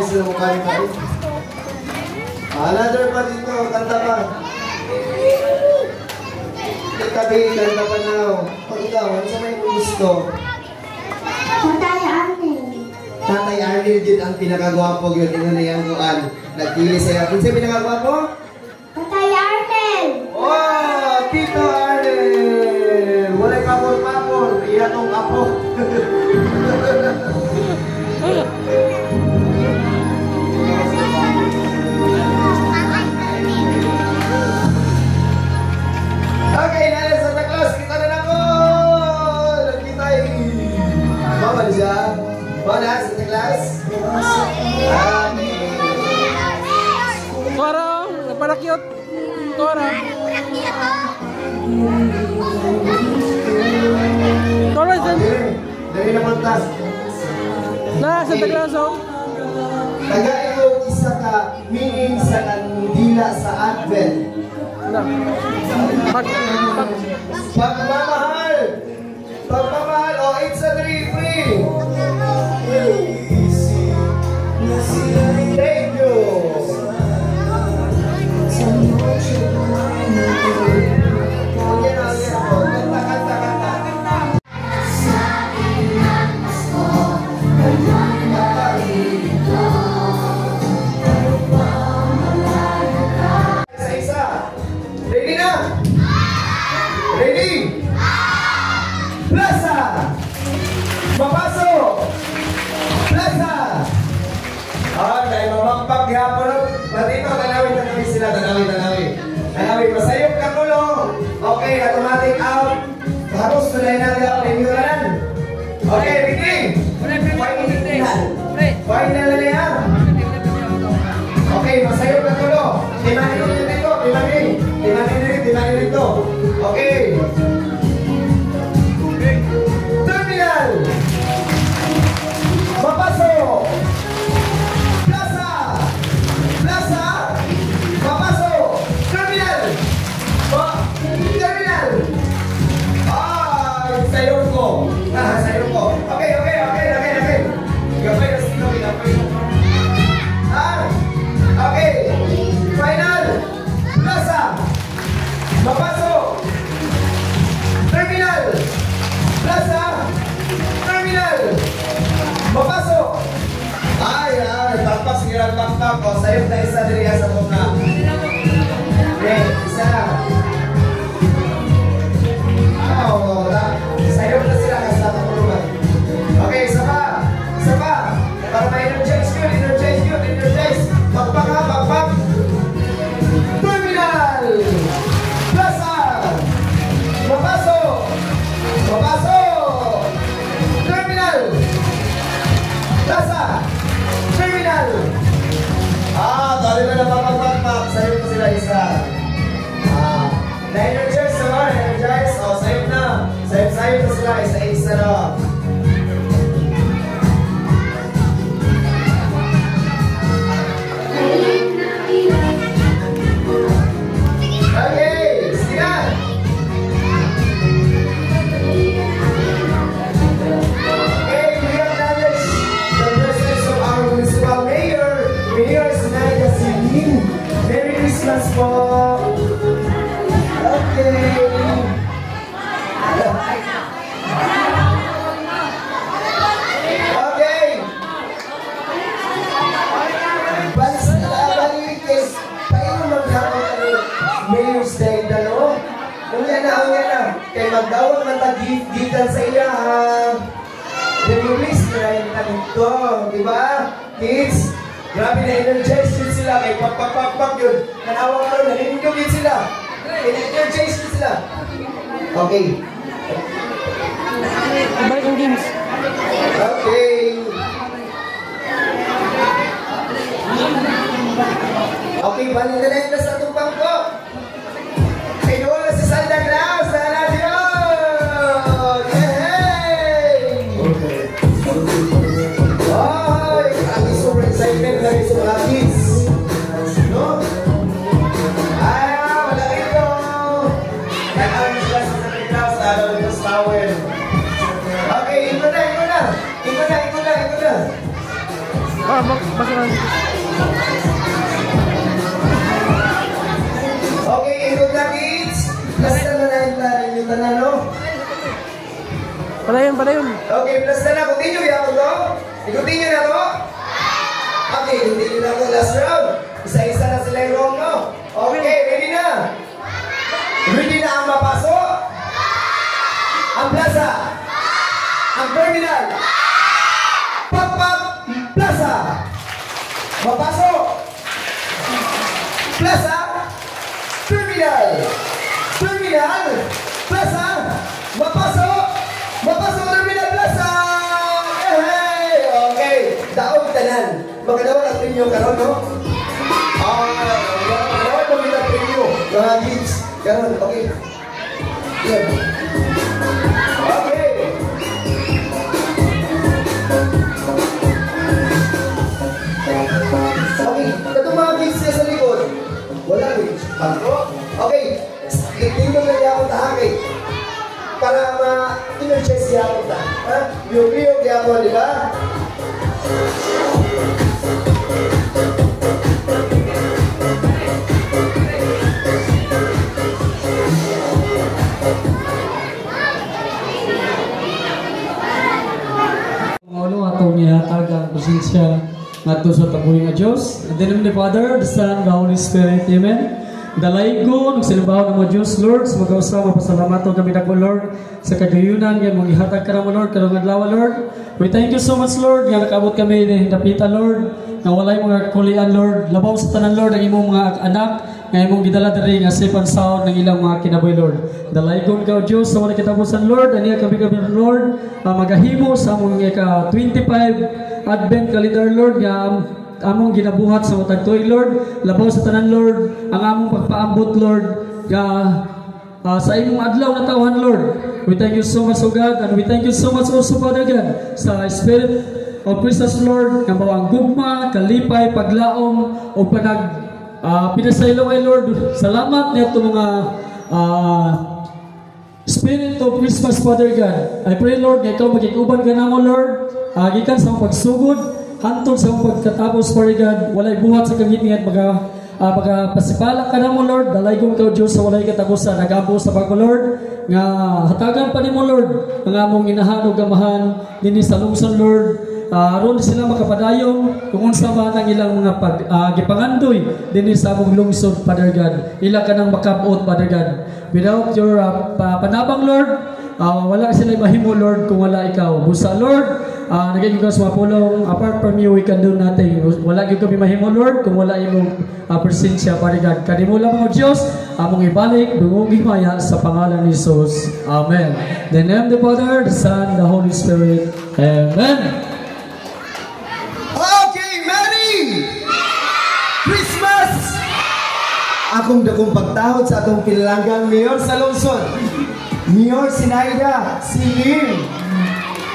sila mo kanta. Another pa dito, kanta pa. Itabi, kanta pa na. Pag ikaw, ano sa may gusto? Tatay Arnel. Tatay Arnel din ang pinakagwapo yun. Ino na yung kuan. Nagpili sa'yo. Kung siya pinakagwapo? Tatay Arnel. Oh, Tito Arnel. Wala'y papor-papor. Iyan ang apo. Okay, nala Santa Claus. Kita na ako. Nagkita Mama siya. Mana, Santa Claus? Tora, para cute. Tora. Tora, Dari na pantas. na Santa Claus oh. Tagay ko isa ka meaning sa kandila sa Advent. Pagmamahal. Pagmamahal. Oh, it's a 3-free. Thank you. Tanawin, masayop ka kulo. Okay, automatic out. Harus sudah natin premiuran. Okay, Ricky. Final na yan. Okay, masayop ka kulo. Timanin nyo dito, timanin dito. Okay. Terminal. Papasok. Tapos, sayop na isa diri sa muna. Okay, isa na. Sayop na sila kasi sa tulungan. Okay, isa pa. Para ma-energize yun. Pagpag. Terminal! Plaza! Papasok! Terminal! Plaza! Terminal! Dali na napapagpagpag. Sayop na sila isa. Na-energize naman. Sayop na. Sayop na sila. Isa na. Okay, sige. Okay, we have acknowledged the presence of our municipal mayor. Merry Christmas po! Okay! Okay! Balik tayo maghapon kami Mayor's Day dalo. Kung yan na. Kaya magdawag matag-gift-giftan sa iya release na yung kanito. Diba? Kids? Grabe na energize yun sila. May pagpapagpag yun. Nanawag ko, naninindog yun sila. Energize yun sila. Okay. Balik ang games. Okay. Okay, balik na lang sa itong bangko. Kinuha na si Santa Claus. Sana siya! Excitement dari semua kids, no? Wala ito. Kaya sila sa Santa Claus, sa towel. Okay, ito na. Basuran. Okay, ikot na kids. Plus na yung tanan, no? Padayon. Okay, plus na. Continue ya ako to. Continue na to. Okay, continue na to. Last round. Isa-isa na sila yung round, no? Okay, ready na? Ready na ang mapasok? Ang plaza? Ang terminal? Pag plaza? Mapasok? Plaza? Terminal? Terminal? Plaza? Mapasok? Mapasok terminal plaza! Hey! Okay, daog tanan. Magkadawa ng premium karon, no? Magkadawa ng premium. Mga kids. Karon, okay. Yan. Okay. Okay, ito mga kids na sa likod. Wala rin. Okay, tingnan na niya ako tahakit. Para ma-energize niya ako ta. Biyog-biyog niya ako, di ba? Maulo atong ihatag ang presensya ngadto sa tabuhi nga Dios. In the name of the Father, the Son, the Holy Spirit. Amen. Dalaygo nagsilabaw ng mga Diyos, Lord, sa mag-ausama, pasalamaton kami na ko, Lord, sa kagayunan, yan, mong ihatag ka naman, Lord, karong adlaw, Lord. We thank you so much, Lord, nga nakabot kami ni Dapitan, Lord, nga walay mga kulian, Lord, labaw sa tanan, Lord, ang imong mga anak, nga imong gidala diri nga sipan sound ng ilang mga kinabuhi, Lord. Dalaygon ka, Diyos, sa wala kitapusan, Lord, aniya kami, Lord, magahimo sa among ika-25 Advent calendar, Lord, nga among ginabuhat sa matag tuig, Lord, labaw sa tanan, Lord, ang among pagpaambot, Lord, sa imong adlaw na tawhan, Lord. We thank you so much, O God, and we thank you so much also, Father God, sa Spirit of Christus, Lord, nga mawang gugma, kalipay, paglaom, o pinasaylo ay, Lord. Salamat nito mga Spirit of Christmas, Father God. I pray, Lord, nga ikaw maging-uban ka namo, Lord, gikan sa pagsugod, hantod sa pagkatapos, Father God, walay buhat sa kangitngat, pasipala ka na mo, Lord, dalaygon ka, Diyos, sa walay katapusan, nag-ampo sa pagko, Lord, nga hatagan pa ni mo, Lord, ang among inahanog gamahan, din sa lungsod, Lord, aron sila makapadayon, kung unsa man ang ilang mga gipangandoy, din sa among lungsod, Father God, ila ka nang makapot, Father God, without your panabang, Lord, wala sila mahimo, Lord, kung wala ikaw. Busa, Lord, nagiging ka sa mapulong, apart from you, we can do nothing. Wala yung kami mahimo, Lord, kung wala yung presensya, Father God. Kanimo lang mga Diyos, among ibalik, dungong himaya sa pangalan ni Jesus. Amen. In the name of the Father, the Son, the Holy Spirit. Amen. Okay, Merry Christmas! Akong dakong pagtahod sa atong kinalanggang Mayor sa lungsod. Mayor Sinaida, si Lim.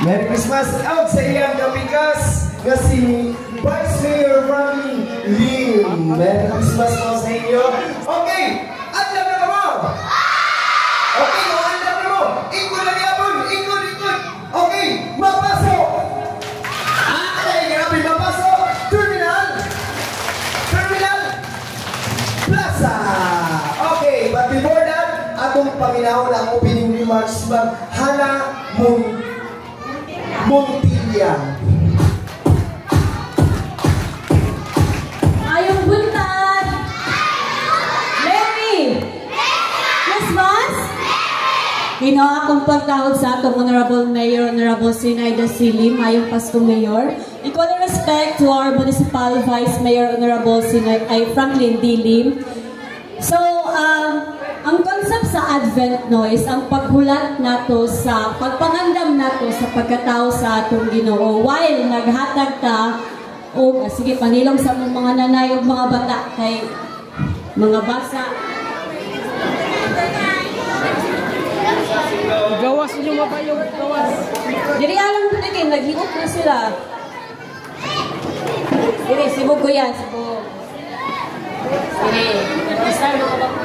Merry Christmas out sa iyang kapikas na si Vice Mayor Rami Lim. Merry Christmas po sa inyo. Okay, adlap na ka mo. Okay, adlap na mo. Ikot na niyapon, ikot. Okay, mapasok. Okay, grabe, mapasok. Terminal Plaza. Okay, but before that, atong paminahon ang opening remarks by Hannah Montilla. Ayong buntag! Merry Christmas! Hino akong pagtahod sa atong Honorable Mayor, Honorable Sinaida Silim, ayong Pasko Mayor. Equal respect to our Municipal Vice Mayor, Honorable Franklin D. Lim. So, ang concept sa Advent no is ang paghulat nato sa pagpangandam nato sa pagkatao sa atong Ginoo while naghatag ta o sige panilong sa mga nanay ug mga bata kay mga basa. Gawas yung mabayong gawas. Diri alang pud kay naghiot na sila. Diri sibog ko yan, sibog. Diri, start mo ba ko?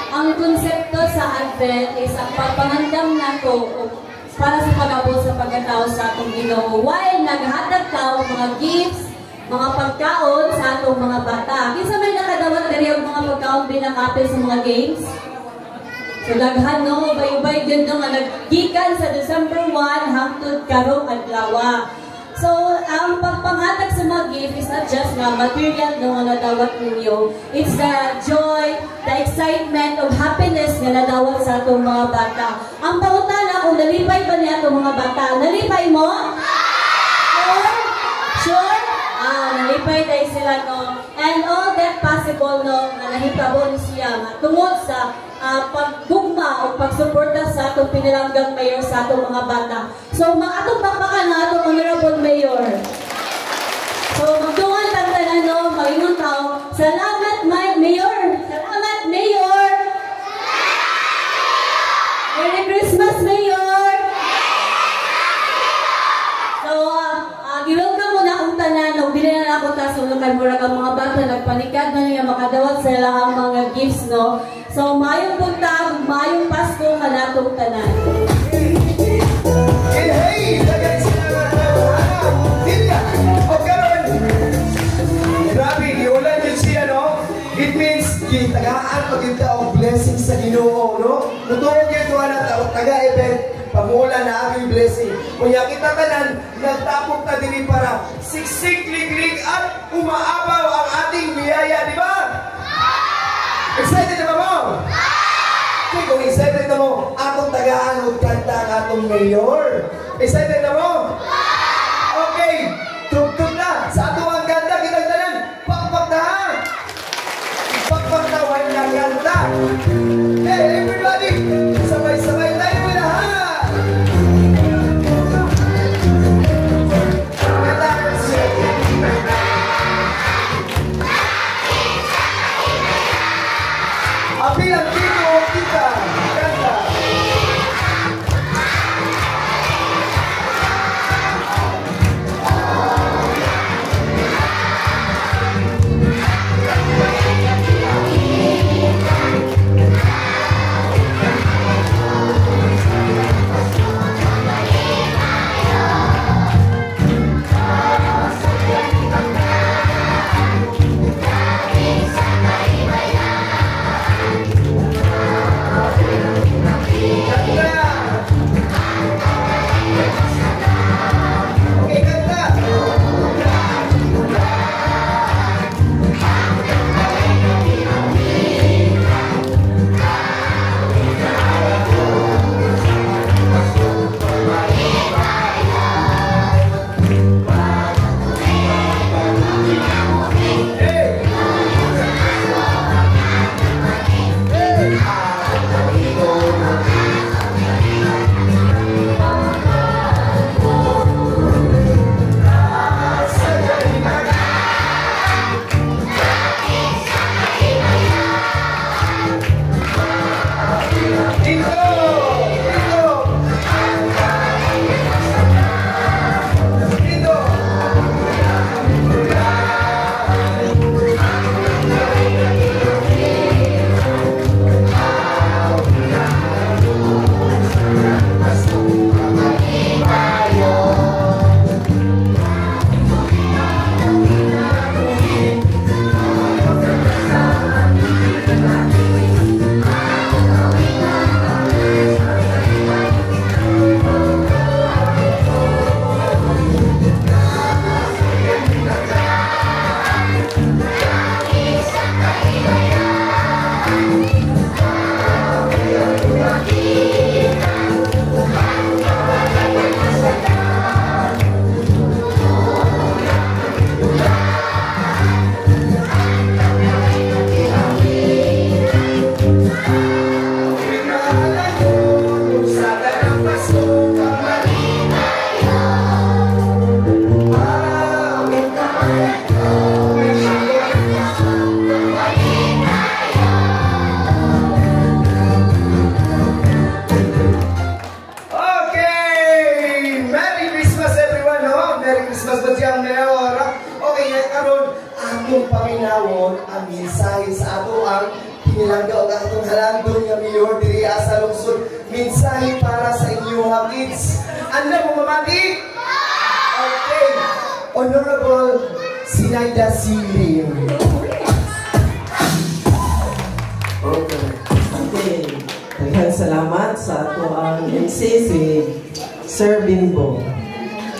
ang konsepto sa Advent is ang pagpangandam nato para sa pag-abot sa pagkatao sa atong Ginoo. While naghatag ka og mga gifts, mga pagkaon sa atong mga bata. Kinsa may nakadawat diri og mga pagkaon binakapil sa mga games? So daghan no, bay-bay gyud no nga naggikan sa December 1 hangtod karong adlaw. So, ang pagpanghatag sa mga gift is not just nga material no nga nadawat ninyo. It's the joy, the excitement, of happiness nga nadawat sa atong mga bata. Ang pangutana kung nalipay ba niya atong mga bata? Nalipay mo? Sure? Sure? Nalipay dahil sila no. And all that possible no, na nahitabo siya nga tungod sa paggugma o pagsuporta sa atong pinalanggang mayor sa atong mga bata. So, atong bakbakan na atong Honorable Mayor. So, magtungan tagtanan no, magingon tao. Salamat, Mayor! Salamat, Mayor! Merry Christmas, Mayor! So, i-welcome mo na akong tanan. Nung dili na ako tasunod kay murag ang mga bata nagpanikad na niya makadawat sa ilang mga gifts, no? So, mayong buntag, mayong Pasko kanatong tanan. Hey! Lagay sila na Tilya! O karon! Grabe, iulan yun siya, no? It means, tagaan pag-inta o blessing sa Ginoo, no? Nutuog yun doon na taga-event, pag-uulan na aming blessing. Kaya kita tanan, nagtapok na din para siksik, liglig at umaabaw ang ating biyaya, di ba? Excited na ba mo? Okay, kung excited na mo, atong tagaan o kanta ang atong mayor. Excited na mo? Okay, tugtog na. Sa atong ang kanta, kinagdanan, pakpak na ha! Pakpak na, wala na kanta. Hey, everybody! Sabay-sabay tayo na ha! Apilang dito kita, kanta. Landon nga mayor diri sa lungsod. Mensahe para sa inyo ha kids. Ano mo mamati? Okay. Honorable Sinaida Silim. Okay. Daghang salamat sa ato ang MC si Sir Bimbo.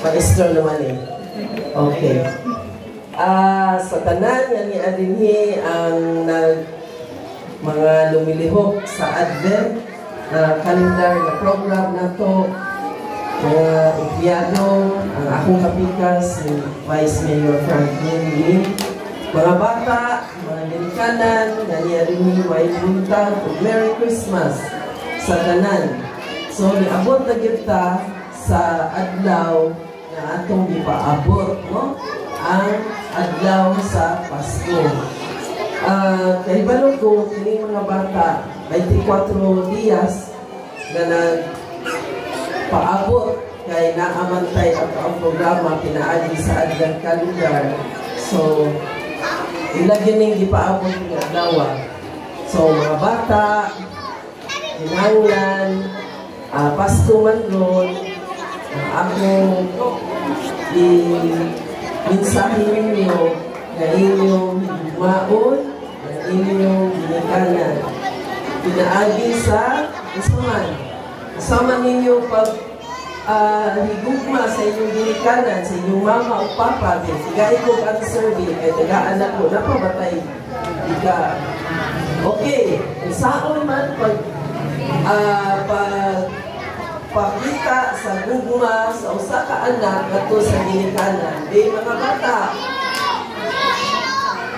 Maestro naman eh. Okay. Sa tanan nga ni adinhi ang mga lumilihok sa Advent calendar na program na to, mga empleyado, ang akong kapikas, si Vice Mayor Franklin Lim, mga bata, mga ginikanan, nga ni adinhi may buntag, Merry Christmas sa tanan. So, niabot na kita sa adlaw na atong ipaabot, no? Ang adlaw sa Pasko. Kahibalo ko, kini mga bata, 24 dias na nagpaabot kay naamantay ang programa pinaagi sa Advent Calendar. So, ilagyan ning ipaabot ng adlaw. So, mga bata, hinanglan, Pasko man ron, akong mensahe ninyo na inyong higmaon, na inyong ginikanan. Pinaagi sa Usaman ninyo pag higugma sa inyong ginikanan, sa inyong mama o papa, sigay ko ang survey, kaya taga-anak ko, napabatay. Okay, saan man pag pakita sa gugma sa usa ka anak ato sa ginikanan. Mga bata,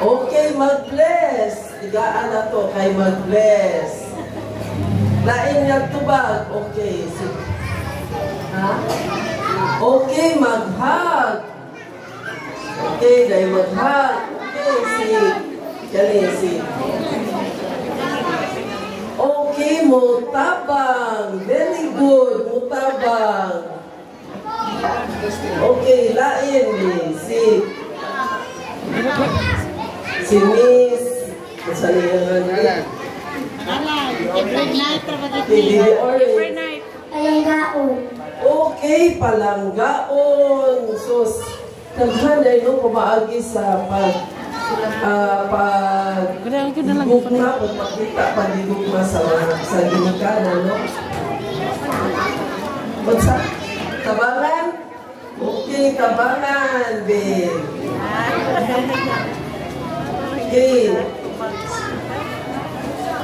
okay, mag-bless. Tigaan na to kay mag-bless. Lain nga tubag. Okay. Okay, mag-hug. Okay, dahil mag-hug. Okay, si okay, mutabang. Very good, mutabang. Okay, lain si Miss. Saan yung Palanggaon. Okay, palanggaon. So, naghanay no kumaagi sa gugma, pagpakita, pagigugma sa ginikanan, no? Basta, tabangan? Okay, tabangan, babe. Okay.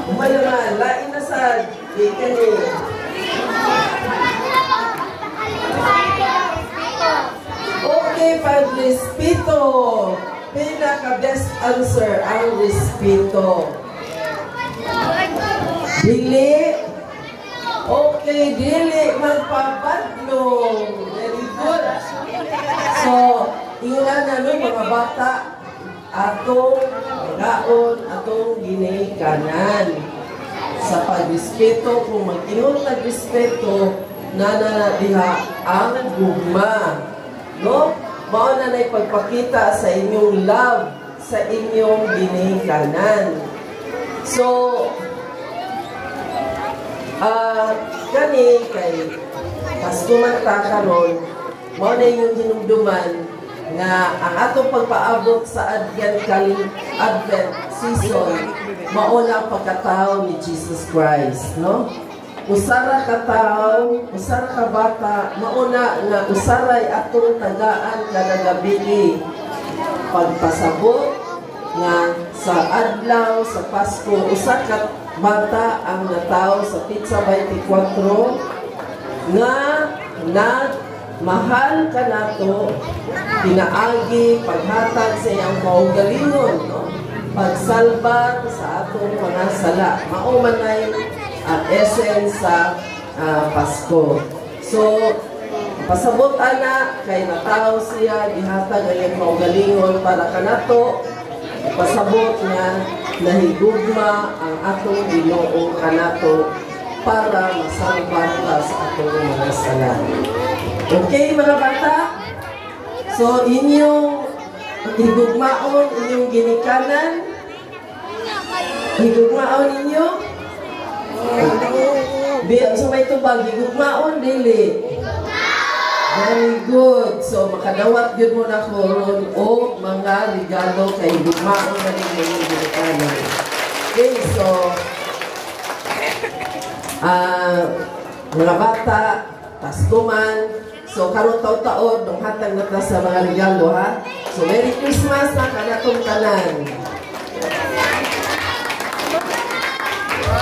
Umalangan, lain na sa kani. Okay, pag-respeto. Pinaka-best answer ang respeto. Dili. Okay, dili. Magpabadlong. Very good. So, tingnan na mga bata, atong gaon, atong ginikanan. Sa pag-respeto, kung mag-ingon nag-respeto, nananadiha ang gugma. No? Mao na na'y pagpakita sa inyong love, sa inyong ginikanan. So, kani kay Pasko man ta karon, mao na yung hinumduman nga ang atong pagpaabot sa Advent season, mauna ang pagkatao ni Jesus Christ, no? Usara ka tao, usara ka bata, mauna nga usaray atong tagaan kada gabi. Pagpasabot nga sa adlaw sa Pasko, usa ka bata ang nataw sa Pizza 24 nga nagmahal ka nato, pinaagi, paghatag sa iyang kaugalingon, no? Pagsalbat sa atong mga sala. Maumanay essence sa Pasko. So, pasabot ana kay nataw siya, gihatag ang iyang kaugalingon para kanato, pasabot nga nahigugma ang atong Ginoo kanato para masalbat ka sa atong mga sala. Okay, mga bata? So, inyong higugmaon, inyong ginikanan, higugmaon ninyo, Biyan sa may tubag, gigugmaon, dili. Very good. So, makadawat yun mo na ko ron o mga regalo kay gugmaon na rin yung Dominicano. Okay, so, mga bata, Pasko man, so karon taon-taon, nung hatag na ta sa mga regalo, ha? So, Merry Christmas na kanatong tanan.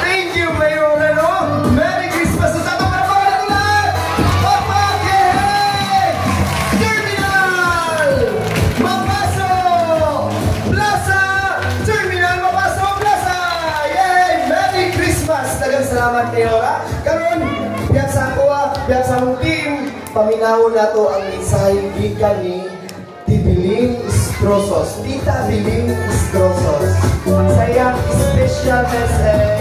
Thank you, Mayor Reno. Merry Christmas sa tatang mga pagkatulan! Papa, yay! Terminal! Mapaso! Plaza! Terminal, Mapaso, Plaza! Yay! Merry Christmas! Dagang salamat, Mayora. Karon, biyagsang ko, biyagsang team, paminawon na to ang mensahe gikan ni Tibiling Istrosos. Tita Biling Istrosos. Sa iyang special message.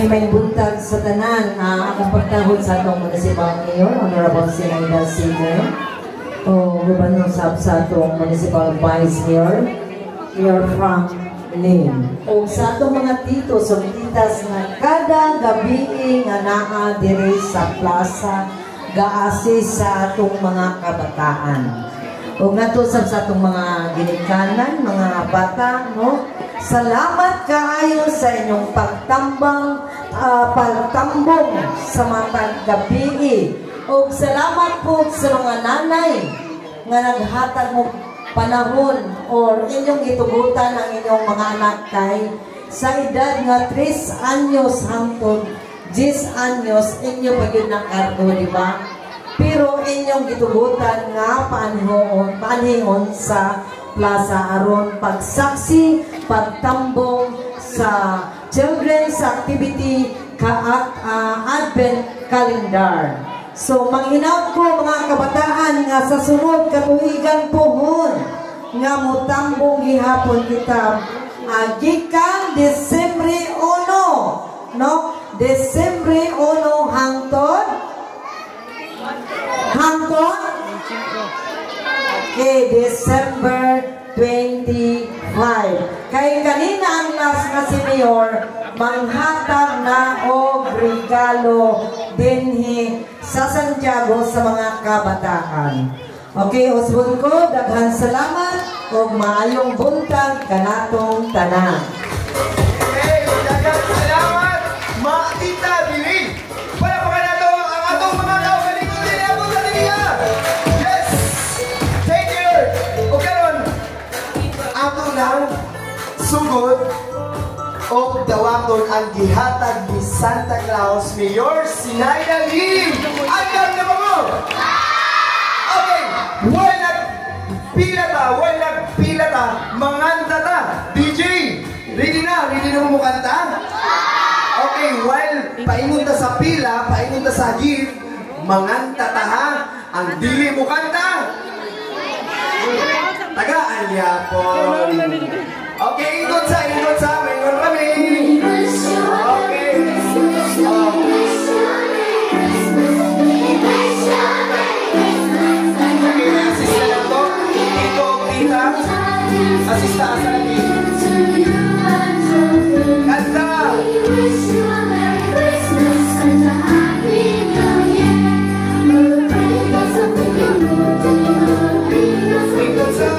May buntag sa tanan na akong pagtahod sa atong municipal mayor, Honorable Sinaida Silver, o Gobernador sa atong municipal vice mayor, Mayor Frank Lim. O sa atong mga titos o titas na kada gabi nga naa diri sa plaza ga-assist sa atong mga kabataan. O nga to sa atong mga ginikanan, mga bata, no? Salamat kaayo sa inyong pagtambong sa matag gabi. O salamat po sa mga nanay nga naghatag mo panahon or inyong gitugutan ang inyong mga anak kay sa edad nga 3 anyos hangtod 10 anyos inyo pa yun ang karto, di ba? Pero inyong gitugutan nga panihon sa plaza aron pagsaksi, pagtambong sa children's activity Advent calendar. So, manghinaw ko mga kabataan nga sa sunod katuigan pohon nga mutambong gihapon kita gikan Desembre 1, no? Desembre 1 hangtod? Okay, December 25. Kay kanina ang nas nga si Mayor manghatag na og regalo dinhi sa Santiago sa mga kabataan. Okay, usbon ko, daghan salamat ug maayong buntag kanatong tanan. Okay, daghang salamat, mga Tita Biling. Palapakan nato ang atong mga kaugalingon din ako sa Tiniya. Yes! Thank you! O karon, ato lang sugod o dawaton ang gihatag ni Santa Claus Mayor Sinaida Lim. Agad na ba mo? Okay, walang pila ta, manganta ta. DJ, ready na mo kanta? Okay, while paingon ta sa pila, paingon ta sa gift, manganta ta ha. Ang dili mo kanta. Tagaan yapon. Okay, ingon sa, ingon kami. Okay. Asista lang to. Ito, tita. Asista sa akin. Kanta! Ingon sa.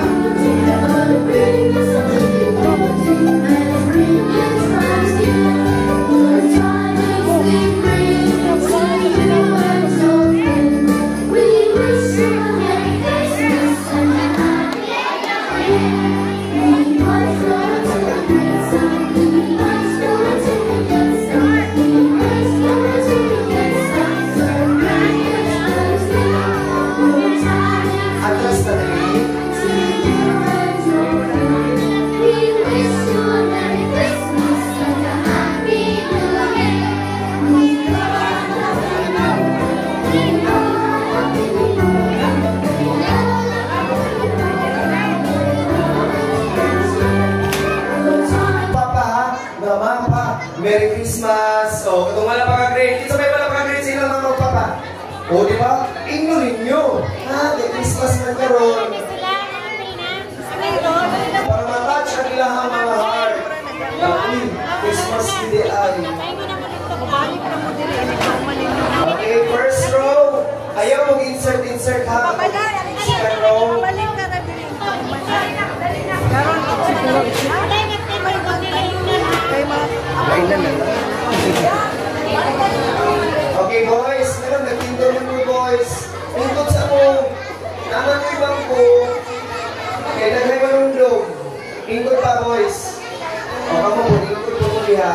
Atras na rin. Merry Christmas! So, kung wala pa ka-grade, ito may wala pa ka-grade sila mga papa. O, di ba? Ingno ninyo. Ha? May Christmas na karon. Para matouch ang ilang mga heart. Happy Christmas hindi ay. Okay, first row. Ayaw mag-insert ha. Second row. Okay, boys. Meron, nagtindor mo boys. Tingkot sa mo. Naman ko ibang ko. Okay, naghay manundog. Tingkot pa, boys. O, kamo po. Tingkot po mo diha.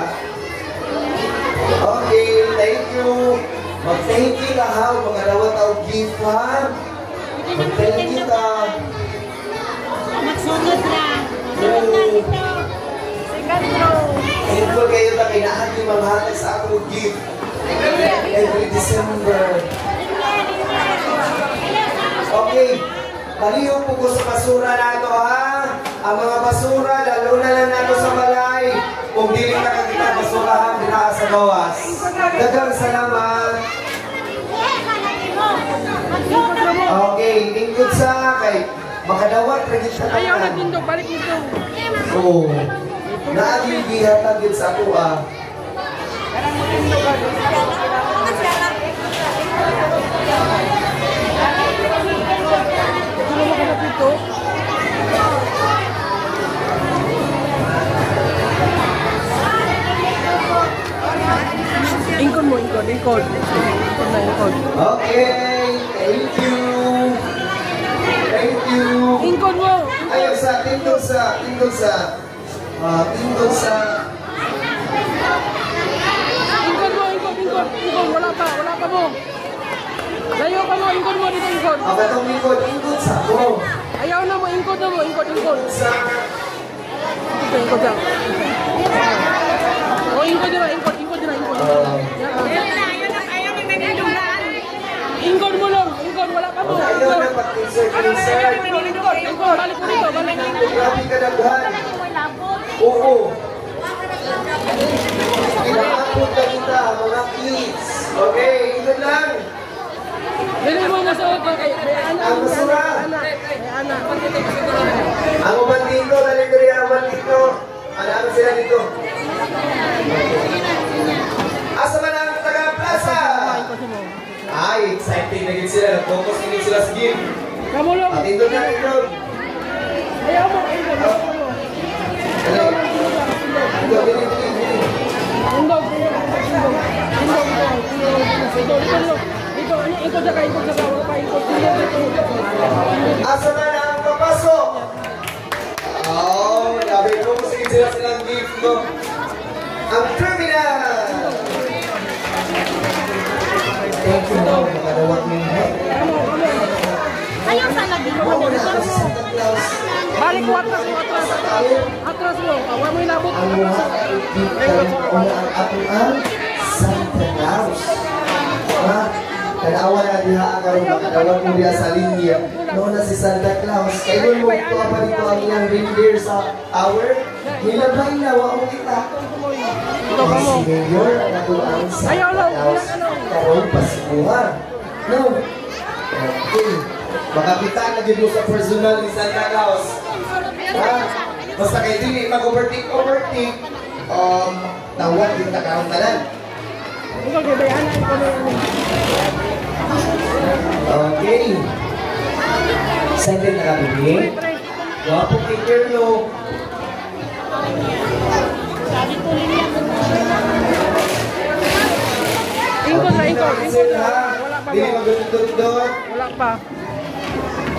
Okay, thank you. Mag-thank you ka ha. Mga rawat o gift ha. Mag-thank you ka. Magsunod na. Sunod na dito. Second row. Thankful kayo na kinahan yung mga hatag sa akong gift. Every December. Okay. Palihog po ko sa basura na ito ha. Ang mga basura, lalo na lang nato sa balay. Kung dili na kakita basurahan, dinaka sa gawas. Dagang salamat. Okay, tingkod sa kay makadawat regit sa Ayaw na tanan. tindog, balik dito. Oo. Naaging gihatag yun sa ako ah. Ingkod mo, ingkod. Ingkod na, ingkod. Okay, thank you. Thank you. Ingkod mo. Ayaw sa, tindog sa. Tindog sa. Ingkod mo, ingkod. Ingkod, wala pa mo. Layo pa mo, ingkod mo dito, ingkod. Katong lingkod, tindog sa ko. Ayaw na mo, ingkod na mo, ingkod. Sa, Ito, ingkod lang. O, ingkod nila, ingkod. Ingkod mo lang, ingkod, wala pa mo. ayaw na pag-insert. Ingkod, balik mo dito, balik mo dito. Grabe ka daghan. Oo. Inaapot na kita, mga kids. Okay, ito lang. Dili mo sa auto kay Ana. Ang basura. Ana. Ang uban dito, naliguri ang uban dito. Ano sila dito? Asa man ang taga-plaza? Ay, exciting na gid sila. Focus na gid sila sa game. Kamu lang. Patindog na ito. Ayaw mo, ingkod. Ingkod sa kayo, wala pa ingkod. Asa man ang papasok? Oh, sabi ko, sige sila silang gift mo. Ang terminal! Thank you, Lord. Makadawat mo yung head. Ayaw sa lagi mo. Mao na ako sa Santa Claus. Balik mo, atras. Atras mo. Awa mo inabot. Ang mga kaibigan o ang atuan Santa Claus. Ha? Kanawa na diha ang karoon makadawat mo diha sa linya. Noon na si Santa Claus. Kaya mo ito pa dito ang iyang reindeer sa tower. Nilabay na, wao kita. Ito ka mo. Si Mayor, ang atuan Santa Ayaw, Lo. Claus. Karoon pasikuhan. No? Okay. Makakita na dito sa personal ni Santa Claus. Ha? Basta kayo din, mag-overtake. Tawad yung nakaroon talan. Ingkod, gabayaan na ingkod. Okay. Second na kabibig. Wapo kicker no. Ingkod na, ingkod. Ha? Wala pa Hindi mo. magdudod-dod. Wala pa.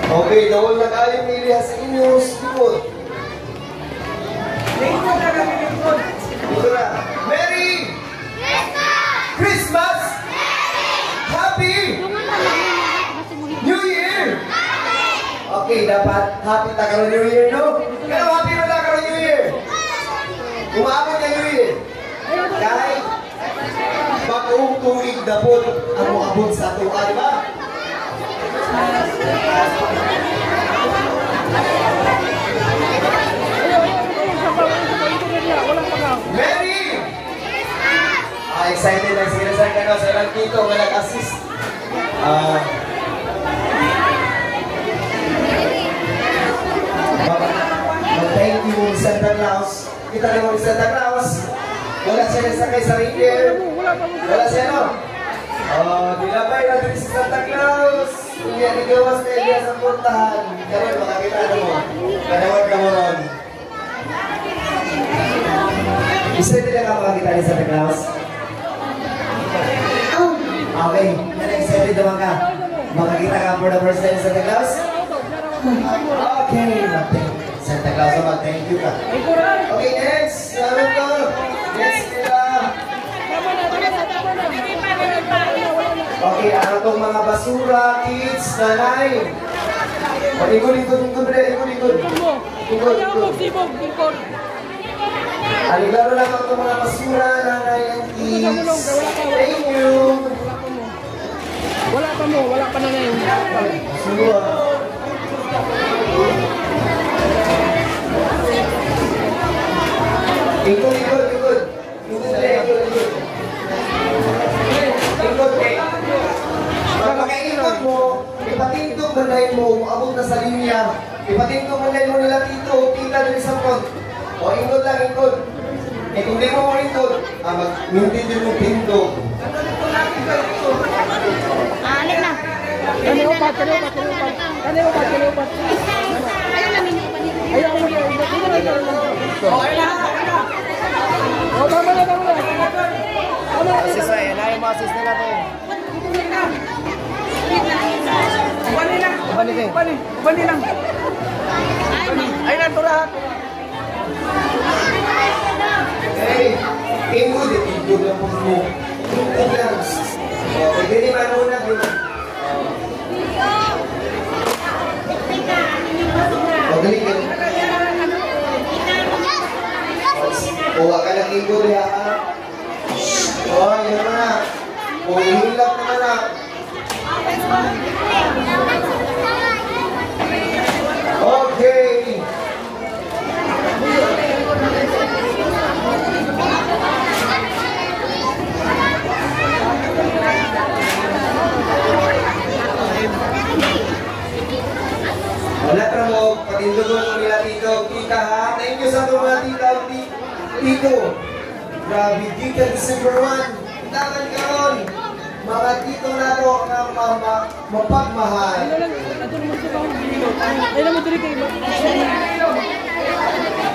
Okay, dawal na kayo niliha sa inyo. Sikot. Dito na. Merry Christmas! Happy New Year! Okay, dapat happy na karoon New Year, no? Pero happy na karoon New Year! Umabot na New Year! Kahit bagong tulig na po ang umabot sa tuwa, di ba? Merry! Excited na sila sa kanal sa ilang dito nga nag-assist. Mag-thank you Santa Claus. Kita naman ni Santa Claus. Wala siya nasakay sa reindeer. Wala siya, no? Dilabay natin si Santa Claus. Hindi gawas na Elias ang puntahan. Karoon, makakita na mo. Kanawag ka mo ron. Excited na ka makakita ni Santa Claus? Okay, excited naman ka. Makakita ka for the first time Santa Claus? Okay, Santa Claus naman, thank you ka. Okay, next. Sabi ko. Next nila. Okay, ano itong mga basura, kids, nanay. Ikot. Aligaro lang itong mga basura, nanay, and kids. Thank you. Wala pa na ngayon. Basura. Ikot. Pagkakaikot mo, ipatintog bandayin mo, umabot na sa linya. Ipatintog bandayin mo nila tito, tita din sa front. O, ikot lang. Eh, kung di mo ikot, magmintin din mo tintog. Alin na. Kaniupat. Ayaw mo niya. Tama na. Assist na, yan ayaw ma-assist na natin. Bali lang. Ay na, tulahat. Okay, ingod lang po mo. Ingod lang. Okay, ganyan manuna. Galing. Kuha ka ng ingod ya. Yan na. Hilap naman na. Okay. Wala pa mo, patindugon mo nila tito, tita ha. Thank you sa mga tita, tito. Grabe, tita December 1. Dapat ka ron. Mga tito na ito ang mapagmahal.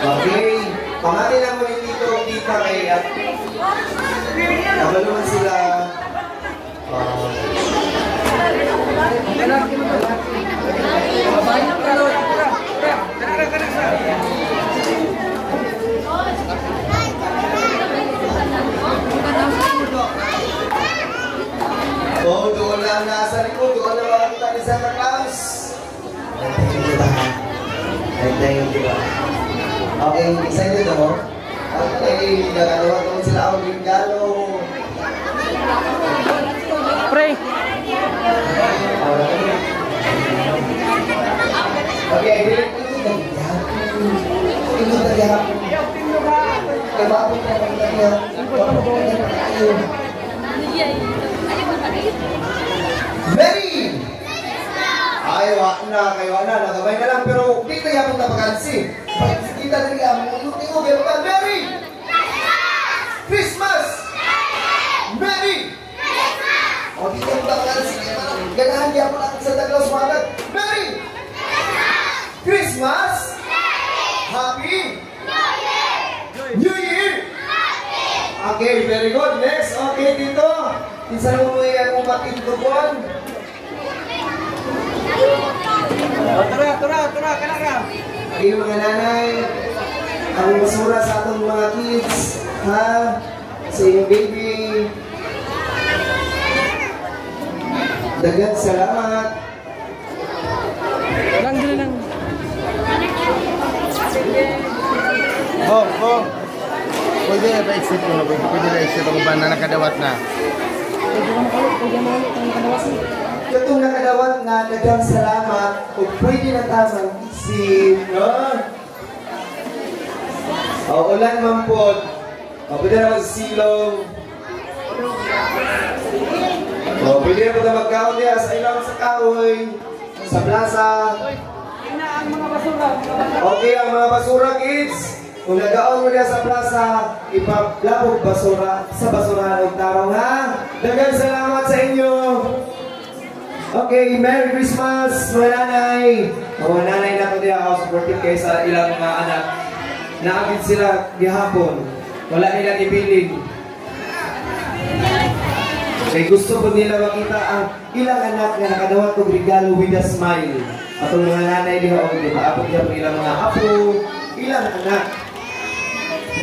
Okay. Pamati lang mo yung tito, tita kaya. Nabaluman sila. Oh, doon lang nasa likod, doon na makakita ni Santa Claus. Thank you ba? Okay, excited na mo? Okay, nagagawa naman sila ako ng regalo. Pray. Okay, ito nagyahapon. Kababot na ng nagyahapon. Mary! Ay, kayo na, nagabay na lang, pero di kayo yapon na pag-alsi. Kita na rin ang tingog, pero ka, Mary! Christmas! Mary! O, di kayo pag-alsi, ganahan niya po natin sa Douglas Magat. Mary! Christmas! Happy! New Year! Okay, very good. Next, okay, dito. Isa mo mo yan kung matintubuan. Tura, kanara. Okay, mga nanay, ang basura sa atong mga kids, ha? Sa inyong baby. Dagan salamat. Lang. Bong. Pwede na ba exit ko na? Pwede na exit ako ba na nakadawat na? Itong nakadawat nga, dagang salamat, o pwede na tamang isip, no? O, ulan man po. O, pwede na magsilong. O, pwede na po na magkaon niya sa ilang sa kahoy, sa plaza. Okay, ang mga basura kids. Kung nagaon mo niya sa plaza, ipaplabog basura sa basura ng tarong ha. Daghang salamat sa inyo. Okay, Merry Christmas mga nanay. Mga nanay na ito niya ako supportive kayo sa ilang mga anak. Naagid sila gihapon. Wala nilang ipiling. Kaya gusto po nila makita ang ilang anak na nakadawat kong regalo with a smile. At ang mga nanay niya, o maabot niya po ilang mga apo, ilang anak.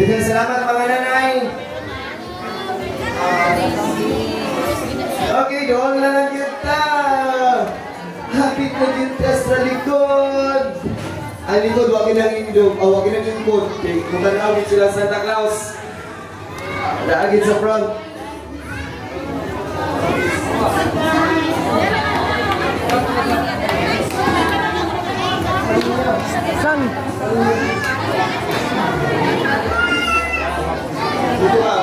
Daghang salamat mga nanay. Okay, doon na lang kita. Happy po kita sa likod. Ang likod, wag inang indog. O, wag inang indog. Okay, kung tanawin sila Santa Claus. Naagin sa front. San? Dito ka.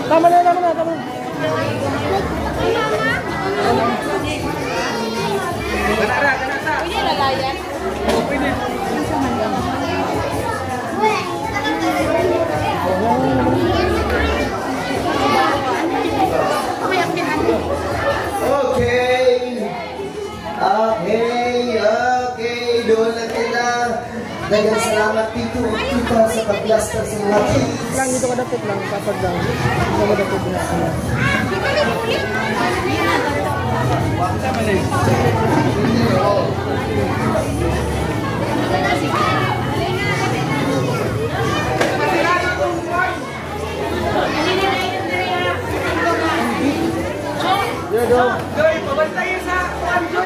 Tama na. Pwede lalayan? Pwede. Okay. Doon na kita. Daghang salamat dito kita sa paglastar sa mga kids. Lang dito kadapit lang kapag lang. Dito kadapit na. Joy, pabantayin sa Joy.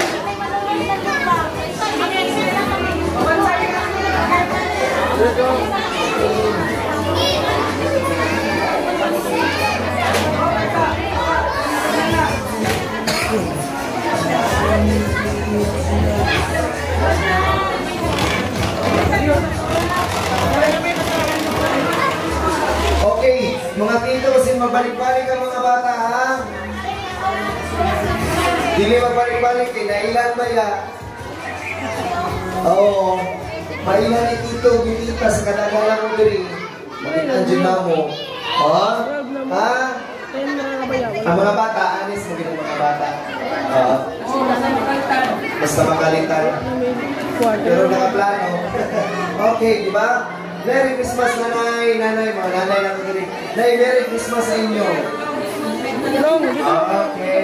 Okay, mga tito, sin mabalik-balik ang mga bata, ha? Dili mabalik-balik, kinailan ba ya? Oo. Mailan ni tito, binita sa kadagalan mo diri. Makitan dyan na mo. Ha? Ang mga bata, anis mo ang mga bata. Basta makalitan. Pero nakaplano. Okay, di ba? Merry Christmas, nanay. Nanay, mga nanay lang diri. Nay, Merry Christmas sa inyo. Okay.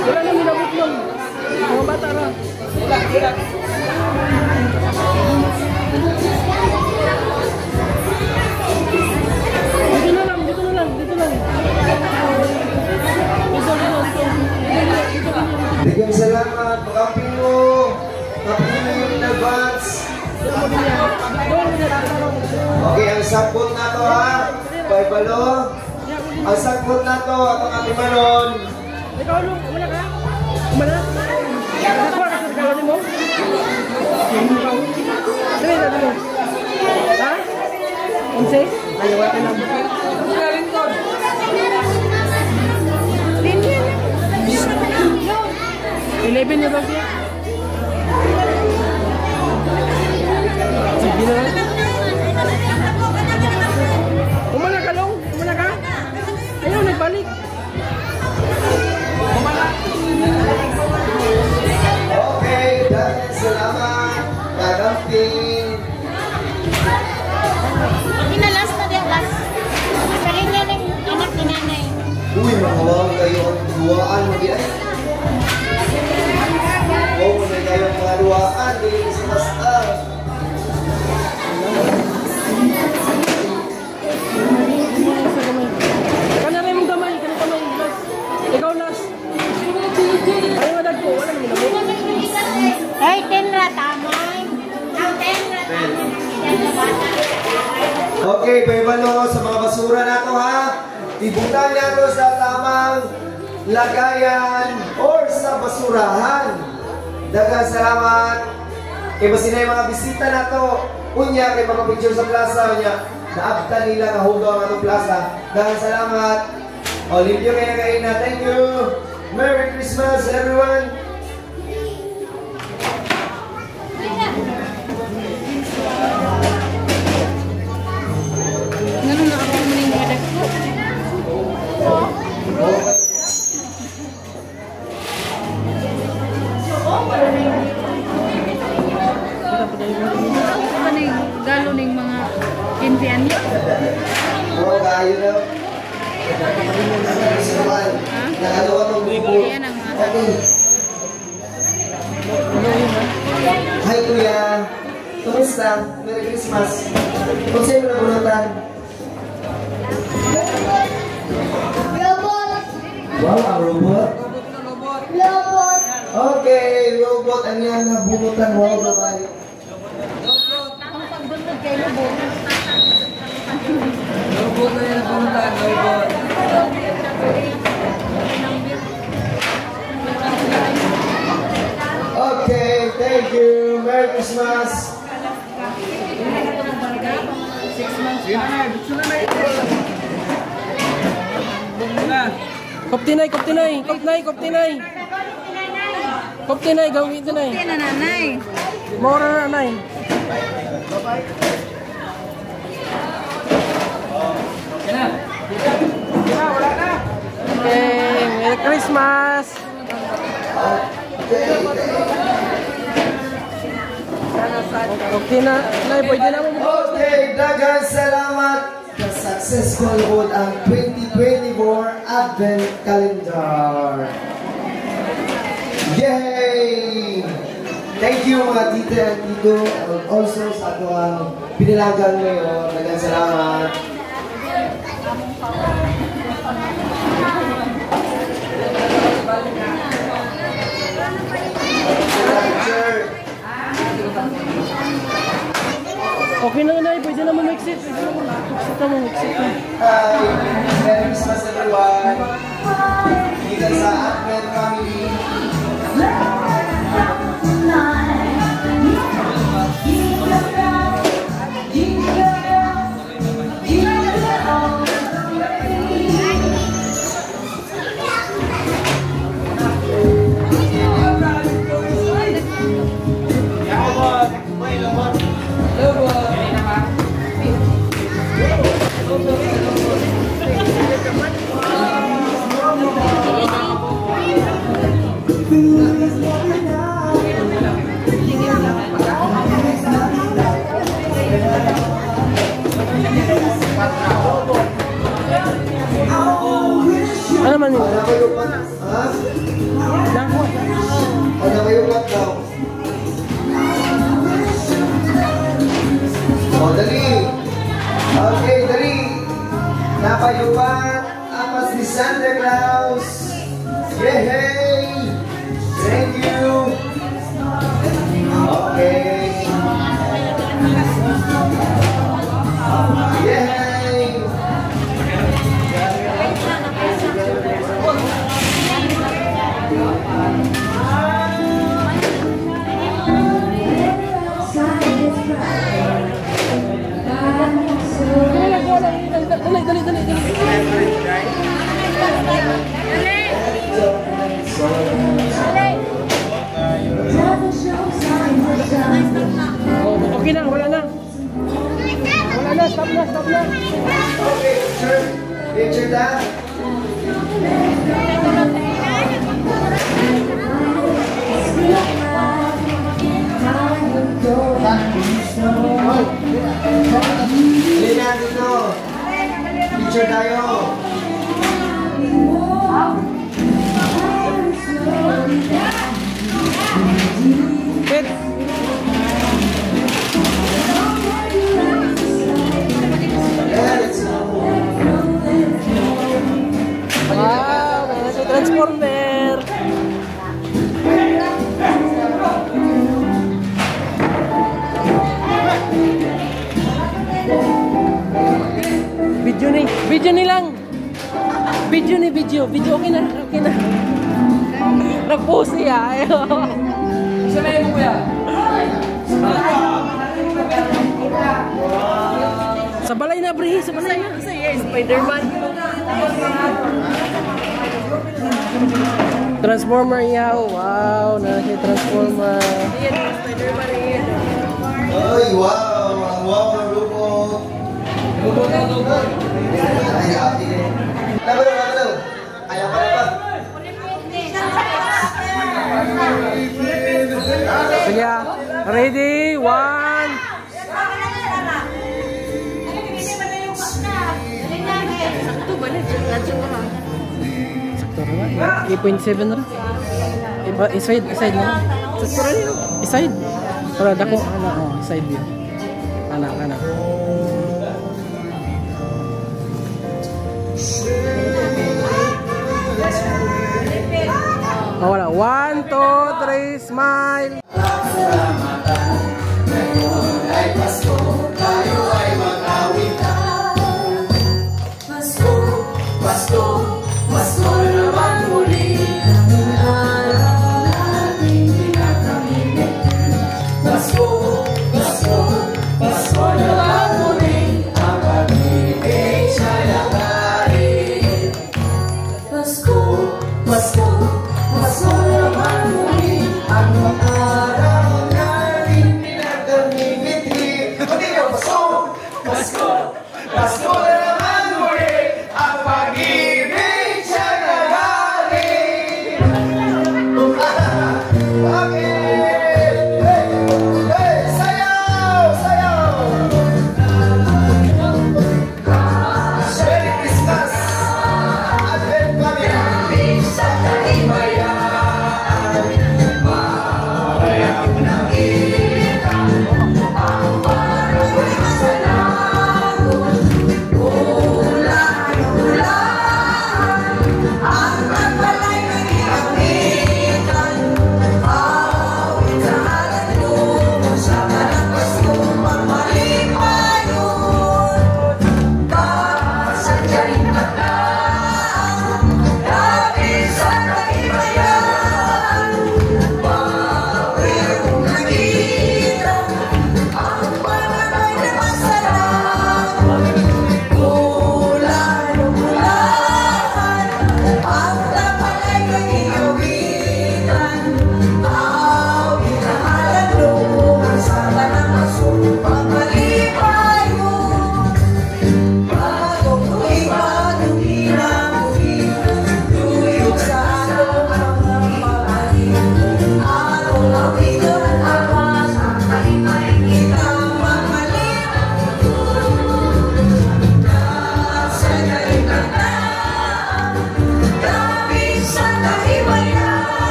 Wala na minabot lang. Mga bata na. Dito na lang. Bigyan salamat, pag-apin mo. Kapin mo yung advance. Okay, ang sakbot na to, ha? Balo. Ang sakbot na to, atong atimanon. Ikaw, wala ka? Wala? Ako, nakasagalanin mo? Dali mo. Ha? 11? Ayaw, wala ka lang. 11 na ba siya? Sige na. Umala ka lang? Umala ka? Ayaw, nagbalik. Umala. Okay, dahil salamat. Kagamping. Pinalas na din, last. Sa linya ng anak ni nanay. Uy, mga kayo ang duwaan mo di ay. Okay, paibalo sa mga basura nato ha. Ibutan nato sa tamang lagayan or sa basurahan. Daghang salamat. Kay basinay mga bisita nato. Unya kay mga picture sa plaza unya. Naabtan nila nga hugaw ang atong plaza. Daghang salamat. O, limpyo kayo na kain na. Thank you. Merry Christmas everyone. Ganun na ako muling wadak ko. Ano yung galo ng mga kimpian niya? Oo, kayo na. Nakalawa ng buko. Ayan ang mga Okay. Hi Kuya. Kumusta? Merry Christmas. Kung sa'yo na bunutan? Robot! Wow, ang robot. Robot! Okay, robot. Ano yan na bunutan? Wow, robot. ang pagbunod kay Lobo. Robot na yan ang punta, robot. Okay, thank you. Merry Christmas. Koptinay, koptinay, koptinay, koptinay. Koptinay, gawin tinay. Kaya na nanay. Mora na nanay. Okay, Merry Christmas. Okay na, nay, pwede na mo. Okay, daghang salamat. Successful po ang 2024 Advent Calendar. Yay! Thank you mga tita and tito. And also sa ato ang pinilagan ngayon. Daghang salamat. Okay na nay, pwede na mo mag-exit. Pwede na mo mag-exit na mo, exit na. Hi! Merry Christmas everyone! Dito sa Advent Family. Ano man yun? Ano kayo pa? Ha? Ano kayo pa daw? O, dali! Okay, dali! Napayupan amas ni Santa Claus! Yay! Thank you! Okay! Yay! Dali, dali, dali, dali. Okay na, wala na. Wala na, stop na, stop na. Okay, picture. Picture that. Dali na dito. Picture tayo. Wait. Yeah, let's go. Ah. video okay na. Nag-post siya. Isa na yun mo kuya. Sa balay na, Bri. Sa balay na. Spider-Man. Transformer yaw. Wow, nasa Transformer. Ayan, Spider-Man ayan. Ay, wow! Ang wow ng grupo! Ay, happy din. Nabalo! Kaya pa na ba? Sige, ready? 1. Sakto ba na? Nandiyan mo lang. Sakto rin ba? 8.7 rin. Iside na. Sakto rin yun. Iside. Para dako. Side view. Anak. Wala. 1, 2, 3, smile.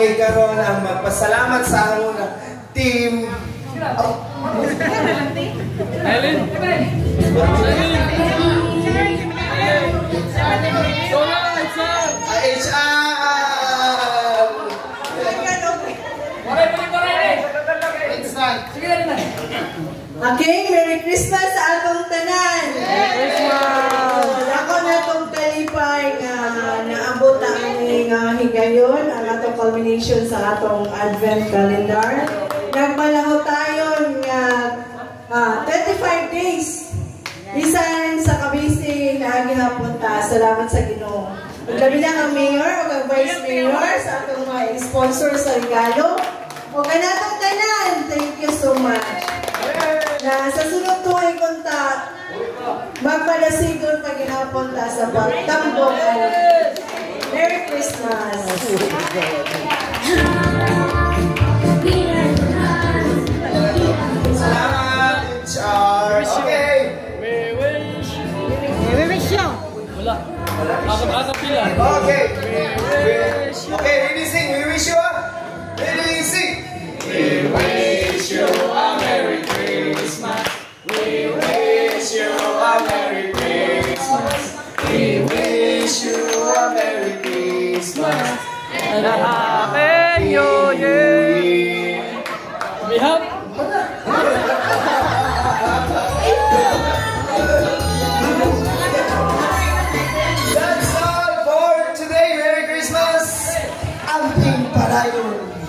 Okay, karon ang magpasalamat sa among team. Helen. Okay, Merry Christmas sa atong tanan. Merry Christmas. Ako na itong dayon ang atong culmination sa atong Advent calendar. Nagmalaho tayo nga 25 days. Bisan sa kabisi na gihapunta. Salamat sa Ginoo. Labi na ang mayor o ang vice mayor sa atong mga sponsor sa regalo. O kanatong tanan, thank you so much. Na sa sunod tuwing kontak, magpadasigon pag ginapunta sa pagtambok. Merry Christmas! Salamat, HR. Okay. We wish you. Wala. Asa pila. Okay. Okay, ready sing. We wish you a... Ready sing. We wish you a Merry Christmas. We wish you a Merry Christmas. We wish you a Merry Christmas. And a Happy New Year. We have... That's all for today. Merry Christmas. Amping Parayon.